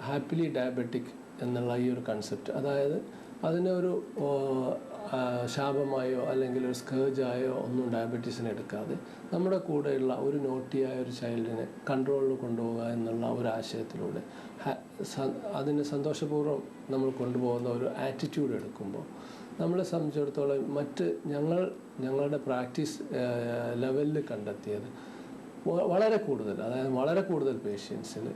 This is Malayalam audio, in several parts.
ഹാപ്പിലി ഡയബറ്റിക് എന്നുള്ള ഈ ഒരു കൺസെപ്റ്റ്, അതായത് അതിനൊരു ശാപമായോ അല്ലെങ്കിൽ ഒരു സ്കേർജായോ ഒന്നും ഡയബറ്റീസിനെ എടുക്കാതെ നമ്മുടെ കൂടെയുള്ള ഒരു നോട്ടിയായ ഒരു ചൈൽഡിനെ കൺട്രോളിൽ കൊണ്ടുപോകുക എന്നുള്ള ഒരു ആശയത്തിലൂടെ അതിന് സന്തോഷപൂർവ്വം നമ്മൾ കൊണ്ടുപോകുന്ന ഒരു ആറ്റിറ്റ്യൂഡ് എടുക്കുമ്പോൾ നമ്മളെ സംബന്ധിച്ചിടത്തോളം ഞങ്ങളുടെ പ്രാക്ടീസ് ലെവലിൽ കണ്ടെത്തിയത് വളരെ കൂടുതൽ പേഷ്യൻസിന്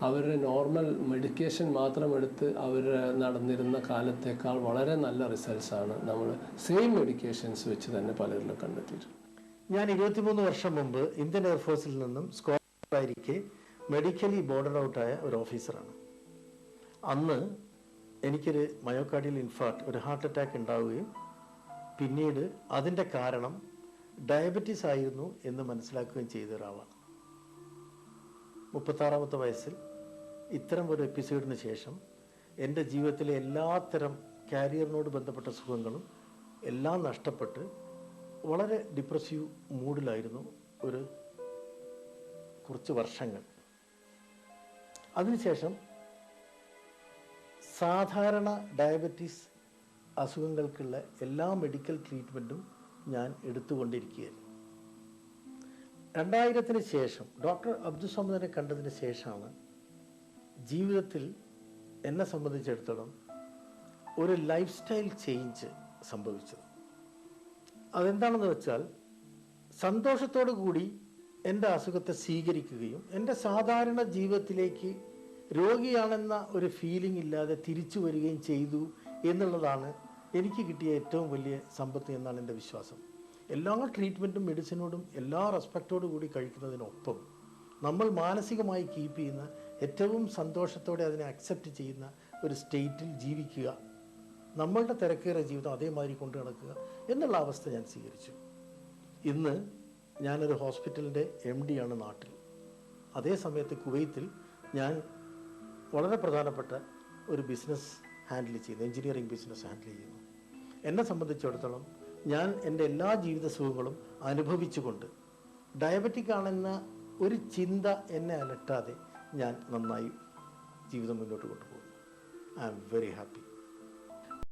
അവരുടെ നോർമൽ മെഡിക്കേഷൻ മാത്രം എടുത്ത് അവർ നടന്നിരുന്ന കാലത്തേക്കാൾ വളരെ നല്ല റിസൾട്ട്സാണ് നമ്മൾ സെയിം മെഡിക്കേഷൻസ് വെച്ച് തന്നെ പലരിലും കണ്ടെത്തിയിട്ടുണ്ട്. ഞാൻ 23 വർഷം മുമ്പ് ഇന്ത്യൻ എയർഫോഴ്സിൽ നിന്നും സ്ക്വാഡിരിക്കെ മെഡിക്കലി ബോർഡർ ഔട്ടായ ഒരു ഓഫീസറാണ്. അന്ന് എനിക്കൊരു മയോകാർഡിയൽ ഇൻഫാർക്റ്റ്, ഒരു ഹാർട്ട് അറ്റാക്ക് ഉണ്ടാവുകയും പിന്നീട് അതിൻ്റെ കാരണം ഡയബറ്റീസ് ആയിരുന്നു എന്ന് മനസ്സിലാക്കുകയും ചെയ്ത ഒരാളാണ്. 36-ാമത്തെ വയസ്സിൽ ഇത്തരം ഒരു എപ്പിസോഡിന് ശേഷം എൻ്റെ ജീവിതത്തിലെ എല്ലാത്തരം കാരിയറിനോട് ബന്ധപ്പെട്ട സുഖങ്ങളും എല്ലാം നഷ്ടപ്പെട്ട് വളരെ ഡിപ്രസീവ് മൂഡിലായിരുന്നു കുറച്ച് വർഷങ്ങൾ. അതിനുശേഷം സാധാരണ ഡയബറ്റീസ് അസുഖങ്ങൾക്കുള്ള എല്ലാ മെഡിക്കൽ ട്രീറ്റ്മെൻറ്റും ഞാൻ എടുത്തുകൊണ്ടിരിക്കുകയായിരുന്നു. 2000-ന് ശേഷം ഡോക്ടർ അബ്ദുൽ സമദിനെ കണ്ടതിന് ശേഷമാണ് ജീവിതത്തിൽ എന്നെ സംബന്ധിച്ചിടത്തോളം ഒരു ലൈഫ് സ്റ്റൈൽ ചേഞ്ച് സംഭവിച്ചത്. അതെന്താണെന്ന് വെച്ചാൽ, സന്തോഷത്തോടു കൂടി എൻ്റെ അസുഖത്തെ സ്വീകരിക്കുകയും എൻ്റെ സാധാരണ ജീവിതത്തിലേക്ക് രോഗിയാണെന്ന ഒരു ഫീലിംഗ് ഇല്ലാതെ തിരിച്ചു വരികയും ചെയ്തു എന്നുള്ളതാണ് എനിക്ക് കിട്ടിയ ഏറ്റവും വലിയ സമ്പത്ത് എന്നാണ് എൻ്റെ വിശ്വാസം. എല്ലാ ട്രീറ്റ്മെൻറ്റും മെഡിസിനോടും എല്ലാ റെസ്പെക്റ്റോടു കൂടി കഴിക്കുന്നതിനൊപ്പം നമ്മൾ മാനസികമായി കീപ്പ് ചെയ്യുന്ന, ഏറ്റവും സന്തോഷത്തോടെ അതിനെ അക്സെപ്റ്റ് ചെയ്യുന്ന ഒരു സ്റ്റേറ്റിൽ ജീവിക്കുക, നമ്മളുടെ തിരക്കേറിയ ജീവിതം അതേമാതിരി കൊണ്ടു നടക്കുക എന്നുള്ള അവസ്ഥ ഞാൻ സ്വീകരിച്ചു. ഇന്ന് ഞാനൊരു ഹോസ്പിറ്റലിൻ്റെ MD ആണ് നാട്ടിൽ. അതേ സമയത്ത് കുവൈത്തിൽ ഞാൻ വളരെ പ്രധാനപ്പെട്ട ഒരു ബിസിനസ് ഹാൻഡിൽ ചെയ്യുന്നു, എഞ്ചിനീയറിംഗ് ബിസിനസ് ഹാൻഡിൽ ചെയ്യുന്നു. എന്നെ സംബന്ധിച്ചിടത്തോളം ഞാൻ എൻ്റെ എല്ലാ ജീവിത സുഖങ്ങളും അനുഭവിച്ചുകൊണ്ട് ഡയബറ്റിക് ആണെന്ന ഒരു ചിന്ത എന്നെ അലട്ടാതെ ഞാൻ നന്നായി ജീവിതം മുന്നോട്ട് കൊണ്ടുപോകുന്നു. I am very happy.